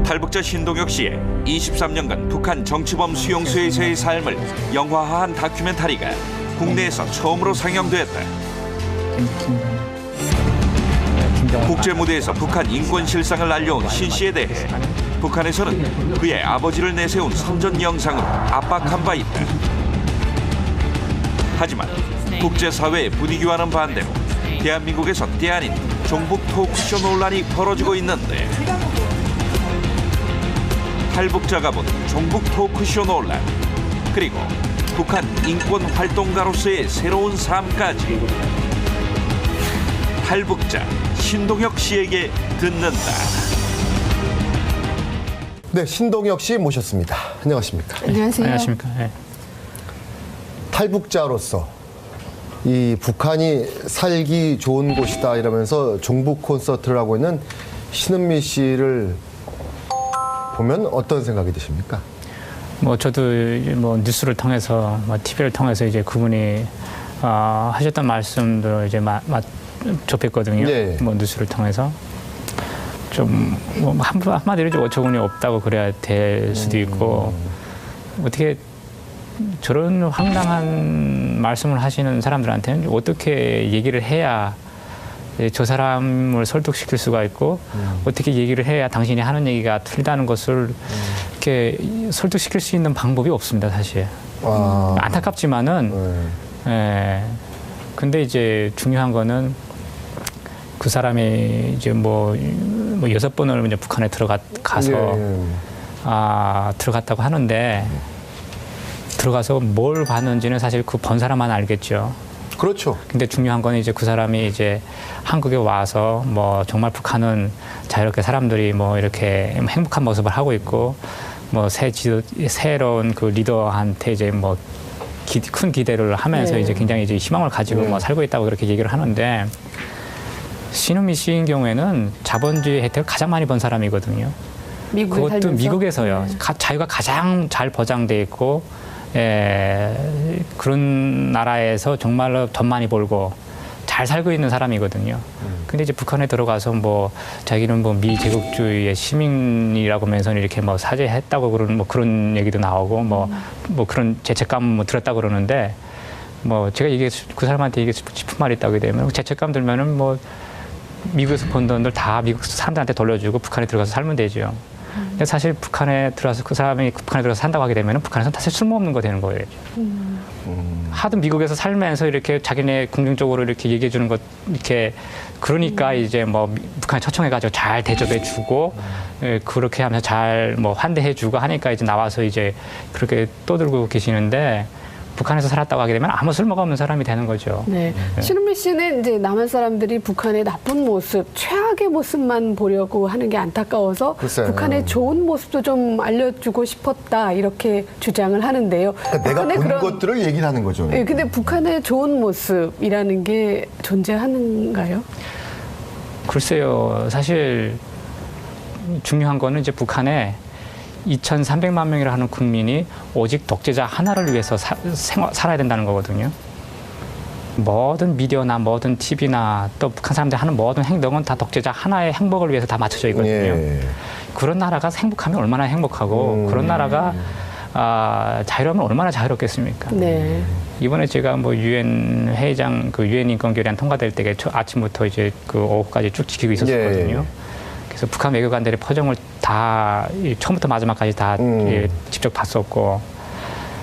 탈북자 신동혁 씨의 23년간 북한 정치범 수용소에서의 삶을 영화화한 다큐멘터리가 국내에서 처음으로 상영됐다. 국제 무대에서 북한 인권 실상을 알려온 신 씨에 대해 북한에서는 그의 아버지를 내세운 선전 영상으로 압박한 바 있다. 하지만 국제사회의 분위기와는 반대로 대한민국에서 때 아닌 종북 토크쇼 논란이 벌어지고 있는데, 탈북자가 본 종북 토크쇼 논란, 그리고 북한 인권 활동가로서의 새로운 삶까지 탈북자 신동혁 씨에게 듣는다. 네, 신동혁 씨 모셨습니다. 안녕하십니까? 안녕하세요. 안녕하십니까? 네. 탈북자로서 이 북한이 살기 좋은 곳이다 이러면서 종북 콘서트를 하고 있는 신은미 씨를 보면 어떤 생각이 드십니까? 뭐 저도 뭐 뉴스를 통해서, 뭐 TV를 통해서 이제 그분이 하셨던 말씀도 이제 접했거든요. 네. 뭐 뉴스를 통해서 좀 뭐 한마디로 좀 어처구니 없다고 그래야 될 수도 있고, 어떻게 저런 황당한 말씀을 하시는 사람들한테는 어떻게 얘기를 해야 저 사람을 설득시킬 수가 있고, 어떻게 얘기를 해야 당신이 하는 얘기가 틀리다는 것을 이렇게 설득시킬 수 있는 방법이 없습니다, 사실. 안타깝지만은, 예. 근데 이제 중요한 거는 그 사람이 이제 뭐 6번을 이제 북한에 가서 들어갔다고 하는데, 들어가서 뭘 봤는지는 사실 그 본 사람만 알겠죠. 그렇죠. 근데 중요한 건 이제 그 사람이 이제 한국에 와서 뭐 정말 북한은 자유롭게 사람들이 뭐 이렇게 행복한 모습을 하고 있고, 뭐 새로운 그 리더한테 이제 뭐 큰 기대를 하면서 이제 굉장히 이제 희망을 가지고 뭐 살고 있다고 그렇게 얘기를 하는데, 신은미 씨인 경우에는 자본주의 혜택을 가장 많이 본 사람이거든요. 그것도 살면서? 미국에서요. 자유가 가장 잘 보장돼 있고, 그런 나라에서 정말로 돈 많이 벌고 잘 살고 있는 사람이거든요. 근데 이제 북한에 들어가서 뭐 자기는 뭐 미제국주의의 시민이라고 하면서 이렇게 뭐 사죄했다고 그런 얘기도 나오고 뭐 그런 죄책감 뭐 들었다고 그러는데, 뭐 제가 그 사람한테 이게 싶은 말이 있다고 되면, 죄책감 들면은 뭐 미국에서 번 돈들 다 미국 사람들한테 돌려주고 북한에 들어가서 살면 되죠. 근데 사실 북한에 들어가서 그 사람이 북한에 들어가서 산다고 하게 되면 북한에서는 사실 쓸모없는 거 되는 거예요. 하도 미국에서 살면서 이렇게 자기네 긍정적으로 이렇게 얘기해 주는 것, 이렇게 그러니까 이제 뭐 북한에 초청해가지고 잘 대접해 주고, 그렇게 하면서 잘 뭐 환대해 주고 하니까 이제 나와서 이제 그렇게 떠들고 계시는데, 북한에서 살았다고 하게 되면 아무 쓸모가 없는 사람이 되는 거죠. 네. 신은미 씨는 이제 남한 사람들이 북한의 나쁜 모습, 최악의 모습만 보려고 하는 게 안타까워서 글쎄요. 북한의 좋은 모습도 좀 알려주고 싶었다, 이렇게 주장을 하는데요. 그러니까 내가 본 것들을 얘기를 하는 거죠. 네, 근데 북한의 좋은 모습이라는 게 존재하는가요? 글쎄요. 사실 중요한 거는 이제 북한에 2,300만 명이라 하는 국민이 오직 독재자 하나를 위해서 살아야 된다는 거거든요. 모든 미디어나 모든 TV나 또 북한 사람들이 하는 모든 행동은 다 독재자 하나의 행복을 위해서 다 맞춰져 있거든요. 예. 그런 나라가 행복하면 얼마나 행복하고, 그런 나라가 자유로우면 얼마나 자유롭겠습니까? 네. 이번에 제가 뭐 유엔 회의장, 그 유엔 인권 결의안 통과될 때 아침부터 이제 그 오후까지 쭉 지키고 있었거든요. 그래서 북한 외교관들의 표정을 다 처음부터 마지막까지 다 직접 봤었고,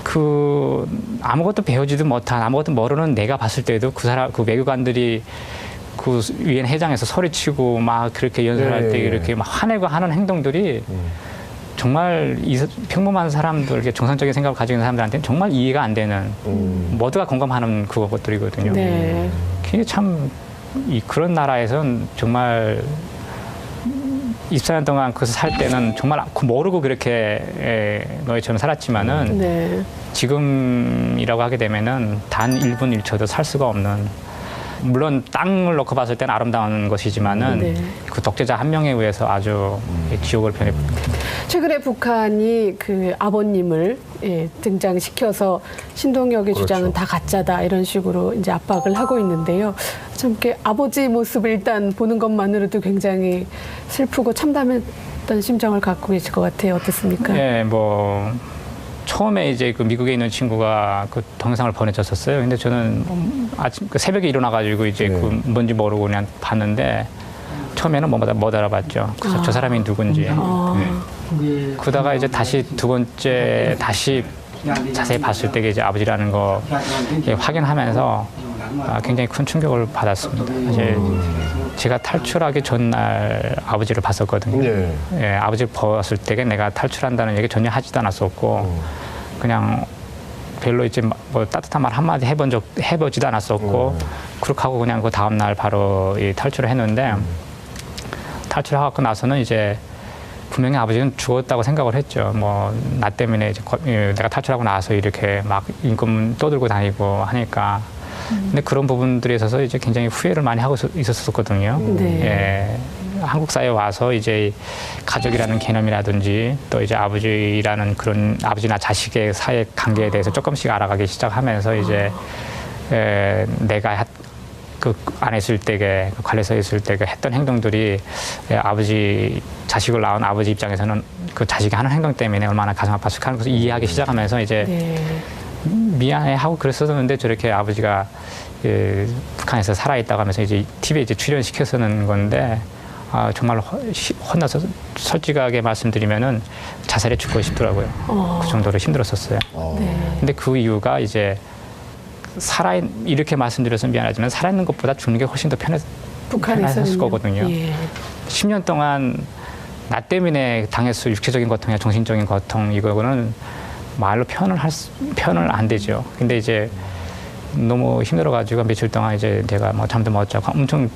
그 아무것도 배우지도 못한, 아무것도 모르는 내가 봤을 때도 그 외교관들이 그 유엔 회장에서 소리치고 막 그렇게 연설할 때 이렇게 막 화내고 하는 행동들이 정말 평범한 사람들, 정상적인 생각을 가지고 있는 사람들한테는 정말 이해가 안 되는, 모두가 공감하는 그것들이거든요. 네. 그게 참 그런 나라에선 정말 24년 동안 거기서 살 때는 정말 모르고 그렇게 너희처럼 살았지만은, 지금이라고 하게 되면은 단 1분 1초도 살 수가 없는, 물론 땅을 놓고 봤을 때는 아름다운 것이지만은 그 독재자 한 명에 의해서 아주 지옥을 편했습니다. 최근에 북한이 그 아버님을 등장시켜서 신동혁의 주장은 다 가짜다, 이런 식으로 이제 압박을 하고 있는데요. 참 이렇게 아버지 모습을 일단 보는 것만으로도 굉장히 슬프고 참담한 어떤 심정을 갖고 계실 것 같아요. 어떻습니까? 예, 뭐 처음에 이제 그 미국에 있는 친구가 그 동영상을 보내줬었어요. 근데 저는 아침 그 새벽에 일어나가지고 이제 그 뭔지 모르고 그냥 봤는데 처음에는 못 알아봤죠. 그래서 저 사람이 누군지. 네. 그러다가 이제 다시 두 번째 다시 자세히 봤을 때 이제 아버지라는 거 확인하면서 굉장히 큰 충격을 받았습니다. 사실 제가 탈출하기 전날 아버지를 봤었거든요. 예, 아버지를 봤을 때 내가 탈출한다는 얘기 전혀 하지도 않았었고 그냥 별로 이제 뭐 따뜻한 말 한마디 해보지도 않았었고 그렇게 하고 그냥 그 다음 날 바로 이 탈출을 했는데 탈출하고 나서는 이제 분명히 아버지는 죽었다고 생각을 했죠. 뭐 나 때문에 이제 내가 탈출하고 나서 이렇게 막 인권 떠들고 다니고 하니까. 근데 그런 부분들에 있어서 이제 굉장히 후회를 많이 하고 있었거든요. 예, 한국 사회에 와서 이제 가족이라는 개념이라든지 또 이제 아버지라는 그런 아버지나 자식의 사회 관계에 대해서 조금씩 알아가기 시작하면서 이제 내가 그 안에 있을 때에 관례서에 있을 때 했던 행동들이 아버지 자식을 낳은 아버지 입장에서는 그 자식이 하는 행동 때문에 얼마나 가슴 아팠을까 하는 것을 이해하기 시작하면서 이제 미안해하고 그랬었는데 저렇게 아버지가 북한에서 살아있다고 하면서 이제 TV에 이제 출연시켰었는 건데 정말 혼나서 솔직하게 말씀드리면은 자살해 죽고 싶더라고요. 그 정도로 힘들었었어요. 근데 그 이유가 이제 이렇게 말씀드려서 미안하지만 살아있는 것보다 죽는 게 훨씬 더 편했을 거거든요. 10년 동안 나 때문에 당했을 육체적인 고통이나 정신적인 고통 이거는 말로 표현을 안 되죠. 근데 이제 너무 힘들어가지고 며칠 동안 이제 제가 뭐 잠도 못 자고 엄청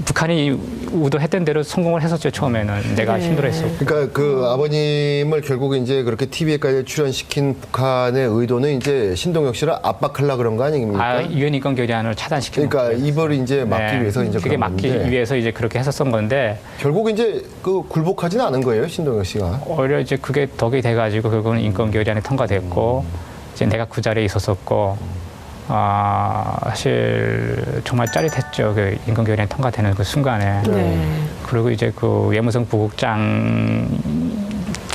북한이 의도했던 대로 성공을 했었죠. 처음에는 내가 힘들어했었고. 그러니까 그 아버님을 결국 이제 그렇게 TV에까지 출연시킨 북한의 의도는 이제 신동엽 씨를 압박하려 그런 거 아닙니까? 유엔 인권 결의안을 차단시키는. 그러니까 이걸 이제 막기 위해서 이제 그게 막기 위해서 이제 그렇게 했었던 건데 결국 이제 그 굴복하지는 않은 거예요, 신동엽 씨가. 오히려 이제 그게 덕이 돼가지고 결국은 인권 결의안이 통과됐고 이제 내가 그 자리에 있었었고. 사실 정말 짜릿했죠. 그 인권결의안이 통과되는 그 순간에. 그리고 이제 그 외무성 부국장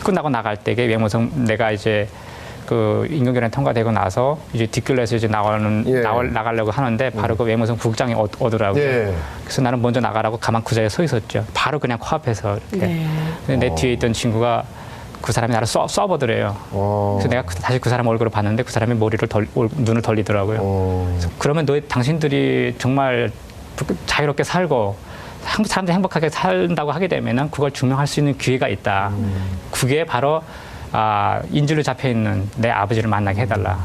끝나고 나갈 때게 내가 이제 그 인권결의안 통과되고 나서 이제 뒷길에서 이제 나가려고 하는데 바로 그 외무성 부국장이 오더라고요. 그래서 나는 먼저 나가라고 가만 그 자리에 서 있었죠. 바로 그냥 코앞에서 이렇게. 근데 내 뒤에 있던 친구가 그 사람이 나를 쏴보더래요. 그래서 내가 다시 그 사람 얼굴을 봤는데 그 사람이 눈을 돌리더라고요. 그러면 당신들이 정말 자유롭게 살고 한국 사람들이 행복하게 산다고 하게 되면은 그걸 증명할 수 있는 기회가 있다. 그게 바로 인질로 잡혀 있는 내 아버지를 만나게 해달라.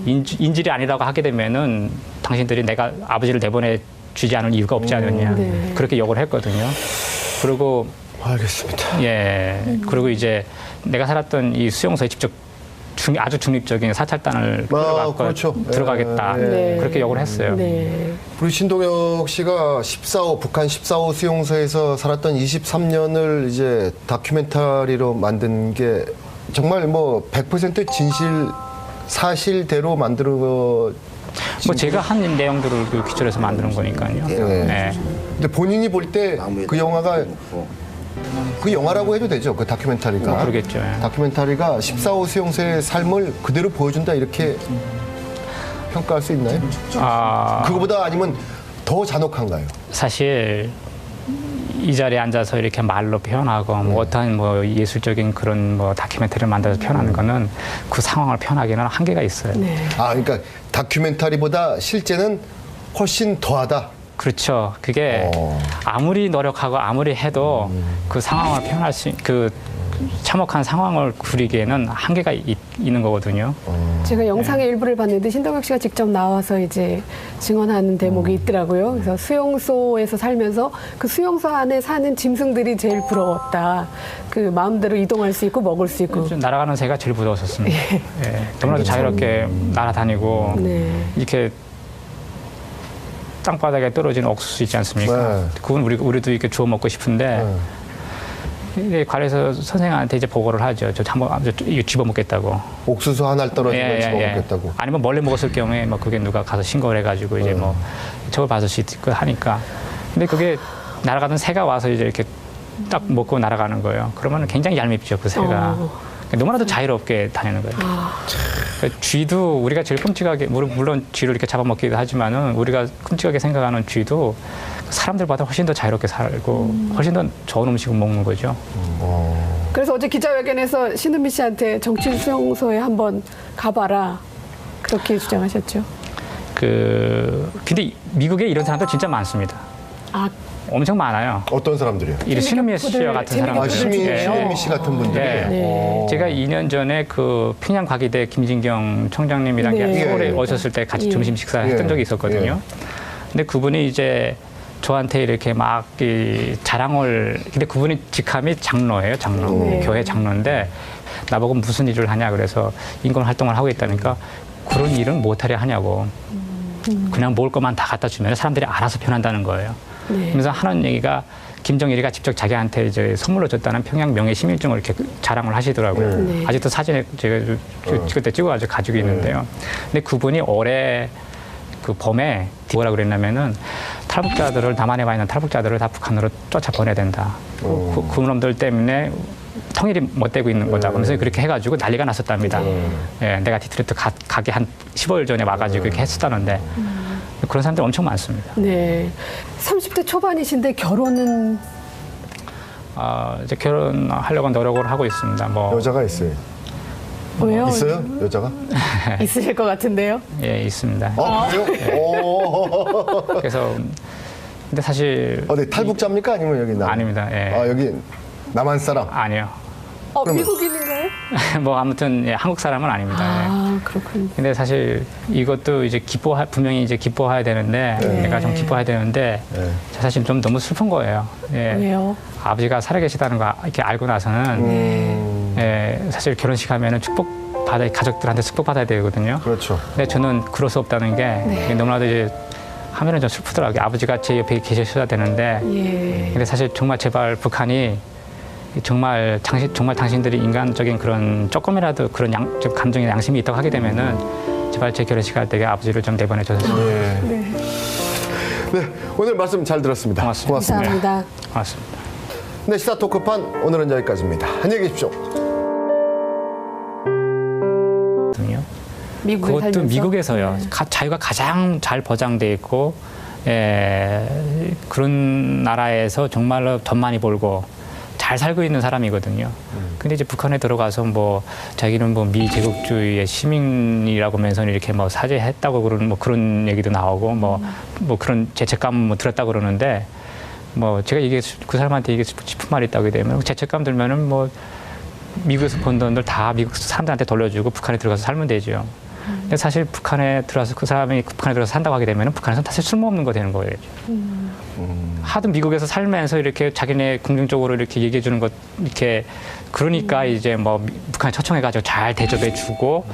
인질이 아니라고 하게 되면은 당신들이 내가 아버지를 내보내 주지 않을 이유가 없지 않느냐. 그렇게 욕을 했거든요. 그리고 알겠습니다. 예. 그리고 이제 내가 살았던 이 수용소에 직접 아주 중립적인 사찰단을 끌어갖고 그렇죠. 들어가겠다. 그렇게 욕을 했어요. 우리 신동엽 씨가 북한 14호 수용소에서 살았던 23년을 이제 다큐멘터리로 만든 게 정말 뭐 100% 사실대로 만들어 뭐 제가 한 내용들을 그 기초해서 만드는 거니까요. 근데 본인이 볼 때 그 영화가 그 영화라고 해도 되죠. 그 다큐멘터리가. 그러겠죠. 다큐멘터리가 14호 수용소의 삶을 그대로 보여준다 이렇게 평가할 수 있나요? 그거보다 아니면 더 잔혹한가요? 사실 이 자리에 앉아서 이렇게 말로 표현하고 뭐 어떠한 뭐 예술적인 그런 뭐 다큐멘터리를 만들어서 표현하는 거는 그 상황을 표현하기는 한계가 있어요. 그러니까 다큐멘터리보다 실제는 훨씬 더하다. 그렇죠. 그게 아무리 노력하고 아무리 해도 그 상황을 표현할 그 참혹한 상황을 그리기에는 한계가 있는 거거든요. 제가 영상의 일부를 봤는데 신동엽 씨가 직접 나와서 이제 증언하는 대목이 있더라고요. 그래서 수용소에서 살면서 그 수용소 안에 사는 짐승들이 제일 부러웠다. 그 마음대로 이동할 수 있고 먹을 수 있고. 날아가는 새가 제일 부러웠었습니다. 너무나도 자유롭게 날아다니고 이렇게 땅바닥에 떨어진 옥수수 있지 않습니까? 그건 우리도 이렇게 주워 먹고 싶은데 관리에서 선생님한테 이제 보고를 하죠. 저 한번 이거 집어 먹겠다고. 옥수수 하나 떨어지면 집어 먹겠다고. 아니면 멀리 먹었을 경우에 뭐 그게 누가 가서 신고를 해가지고 이제 뭐 처벌 받을 수 있고 하니까. 근데 그게 날아가던 새가 와서 이제 이렇게 딱 먹고 날아가는 거예요. 그러면 굉장히 얄밉죠, 그 새가. 너무나도 자유롭게 다니는 거예요. 그러니까 쥐도 우리가 제일 끔찍하게, 물론 쥐를 이렇게 잡아먹기도 하지만은 우리가 끔찍하게 생각하는 쥐도 사람들보다 훨씬 더 자유롭게 살고 훨씬 더 좋은 음식을 먹는 거죠. 그래서 어제 기자회견에서 신은미 씨한테 정치 수용소에 한번 가봐라 그렇게 주장하셨죠. 근데 미국에 이런 사람들 진짜 많습니다. 아, 엄청 많아요. 어떤 사람들이요? 이 신은미 씨 같은 사람들. 신은미 씨 같은 분들이. 네. 제가 2년 전에 그 평양 과기대 김진경 청장님이랑 네. 서울에 예. 오셨을 때 같이 점심 식사했던 예. 적이 있었거든요. 근데 그분이 이제 저한테 이렇게 막 이 자랑을, 근데 그분이 직함이 장로예요, 장로. 네. 교회 장로인데 나보고 무슨 일을 하냐 그래서 인권 활동을 하고 있다니까 그런 일은 못하려 하냐고. 그냥 먹을 것만 다 갖다 주면 사람들이 알아서 변한다는 거예요. 네. 그래서 하는 얘기가 김정일이가 직접 자기한테 이제 선물로 줬다는 평양 명예 시민증을 이렇게 자랑을 하시더라고요. 네. 아직도 사진에 제가 그때 찍어가지고 가지고 있는데요. 근데 그분이 올해 그 봄에 뭐라 그랬냐면은 탈북자들을 남한에 와 있는 탈북자들을 다 북한으로 쫓아 보내야 된다. 그 놈들 때문에 통일이 못 되고 있는 거다. 그래서 그렇게 해가지고 난리가 났었답니다. 예, 내가 디트로이트 가기 한 15일 전에 와가지고 그렇게 했었다는데 그런 사람들 엄청 많습니다. 네. 30대 초반이신데 결혼은 이제 결혼하려고 노력을 하고 있습니다. 뭐 여자가 있어요. 왜요? 있어요? 여자가? 있으실 것 같은데요. 예, 있습니다. 그래요? 오. 그래서 근데 사실 어디 탈북자입니까? 아니면 여기 남? 아닙니다. 예. 아, 여기 남한 사람? 아니요. 미국인인가요? 뭐 아무튼 예, 한국 사람은 아닙니다. 예. 아, 그렇군요. 근데 사실 이것도 이제 분명히 이제 기뻐해야 되는데 내가 좀 기뻐해야 되는데 네. 사실 좀 너무 슬픈 거예요. 예. 왜요? 아버지가 살아계시다는 거 이렇게 알고 나서는 예, 사실 결혼식 하면은 가족들한테 축복받아야 되거든요. 그렇죠. 근데 저는 그럴 수 없다는 게 너무나도 이제 하면은 좀 슬프더라고요. 아버지가 제 옆에 계셔야 되는데 예. 근데 사실 정말 제발 북한이 정말 당신들이 인간적인 그런 조금이라도 그런 좀 감정이나 양심이 있다고 하게 되면은 제발 제 결혼식 할 때 아버지를 좀 내보내 줬으면 네. 네, 오늘 말씀 잘 들었습니다. 고맙습니다. 감사합니다. 고맙습니다. 네, 시사 토크판 오늘은 여기까지입니다. 안녕히 계십시오. 미국에 그것도 살면서. 미국에서요. 자유가 가장 잘 보장돼 있고 그런 나라에서 정말로 돈 많이 벌고 잘 살고 있는 사람이거든요. 근데 이제 북한에 들어가서 뭐 자기는 뭐 미제국주의의 시민이라고 하면서 이렇게 뭐 사죄했다고 그런 얘기도 나오고 뭐 그런 죄책감 뭐 들었다고 그러는데 뭐 제가 그 사람한테 이게 싶은 말이 있다고 되면 죄책감 들면은 뭐 미국에서 번 돈들 다 미국 사람들한테 돌려주고 북한에 들어가서 살면 되죠. 근데 사실 북한에 들어가서 그 사람이 북한에 들어가서 산다고 하게 되면 북한에서는 사실 쓸모없는 거 되는 거예요. 하도 미국에서 살면서 이렇게 자기네 긍정적으로 이렇게 얘기해 주는 것 이렇게 그러니까 이제 뭐 북한에 초청해가지고 잘 대접해 주고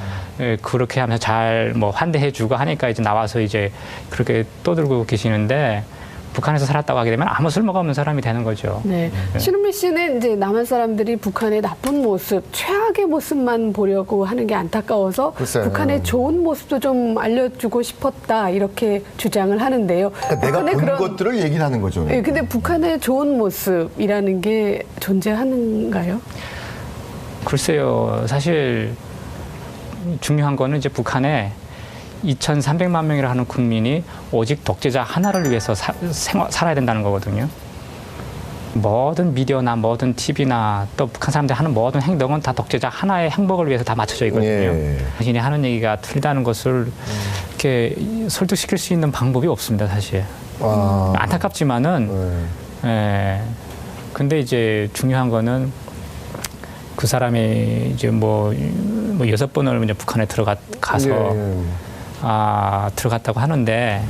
그렇게 하면서 잘 뭐 환대해 주고 하니까 이제 나와서 이제 그렇게 떠들고 계시는데 북한에서 살았다고 하게 되면 아무 쓸모가 없는 사람이 되는 거죠. 네. 신은미 씨는 이제 남한 사람들이 북한의 나쁜 모습, 최악의 모습만 보려고 하는 게 안타까워서 글쎄요. 북한의 좋은 모습도 좀 알려주고 싶었다 이렇게 주장을 하는데요. 그러니까 내가 본 것들을 얘기를 하는 거죠. 네, 근데 북한의 좋은 모습이라는 게 존재하는가요? 글쎄요. 사실 중요한 거는 이제 북한에 2,300만 명이라 하는 국민이 오직 독재자 하나를 위해서 살아야 된다는 거거든요. 모든 미디어나 모든 TV나 또 북한 사람들이 하는 모든 행동은 다 독재자 하나의 행복을 위해서 다 맞춰져 있거든요. 예. 당신이 하는 얘기가 틀리다는 것을 이렇게 설득시킬 수 있는 방법이 없습니다, 사실. 안타깝지만은, 근데 이제 중요한 거는 그 사람이 이제 뭐 6번을 이제 북한에 가서 들어갔다고 하는데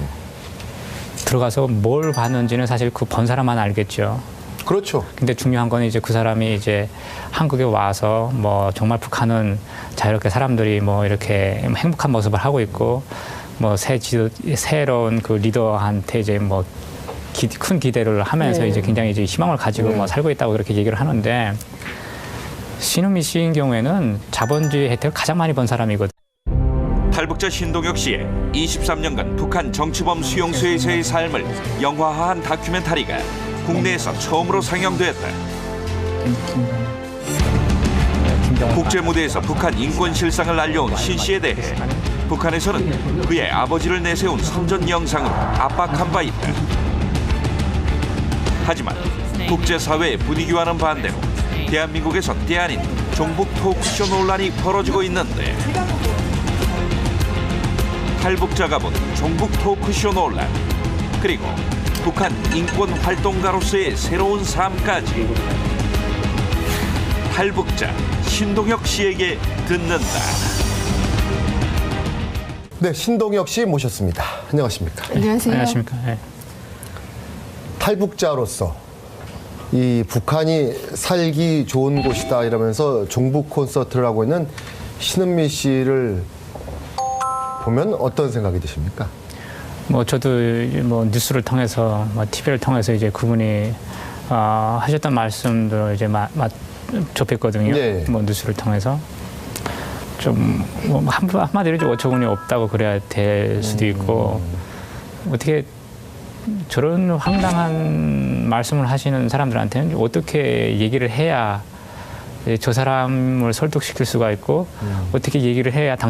들어가서 뭘 봤는지는 사실 그 본 사람만 알겠죠. 그렇죠. 근데 중요한 건 이제 그 사람이 이제 한국에 와서 뭐 정말 북한은 자유롭게 사람들이 뭐 이렇게 행복한 모습을 하고 있고 뭐 새로운 그 리더한테 이제 뭐 큰 기대를 하면서 이제 굉장히 이제 희망을 가지고 뭐 살고 있다고 그렇게 얘기를 하는데 신은미 씨인 경우에는 자본주의 혜택을 가장 많이 본 사람이거든요. 탈북자 신동혁 씨의 23년간 북한 정치범 수용소에서의 삶을 영화화한 다큐멘터리가 국내에서 처음으로 상영됐다. 국제 무대에서 북한 인권 실상을 알려온 신 씨에 대해 북한에서는 그의 아버지를 내세운 선전 영상으로 압박한 바 있다. 하지만 국제사회의 분위기와는 반대로 대한민국에선 때 아닌 종북 토크쇼 논란이 벌어지고 있는데, 탈북자 가본 종북 토크쇼 논란, 그리고 북한 인권 활동가로서의 새로운 삶까지 탈북자 신동혁 씨에게 듣는다. 네, 신동혁 씨 모셨습니다. 안녕하십니까? 안녕하세요. 안녕하십니까. 네. 탈북자로서 이 북한이 살기 좋은 곳이다 이러면서 종북 콘서트를 하고 있는 신은미 씨를 보면 어떤 생각이 드십니까? 뭐 저도 뭐 뉴스를 통해서, 뭐 TV를 통해서 이제 그분이 하셨던 말씀도 이제 접했거든요. 네. 뭐 뉴스를 통해서 좀 뭐 한마디로 좀 어처구니 없다고 그래야 될 수도 있고, 어떻게 저런 황당한 말씀을 하시는 사람들한테는 어떻게 얘기를 해야 저 사람을 설득시킬 수가 있고, 어떻게 얘기를 해야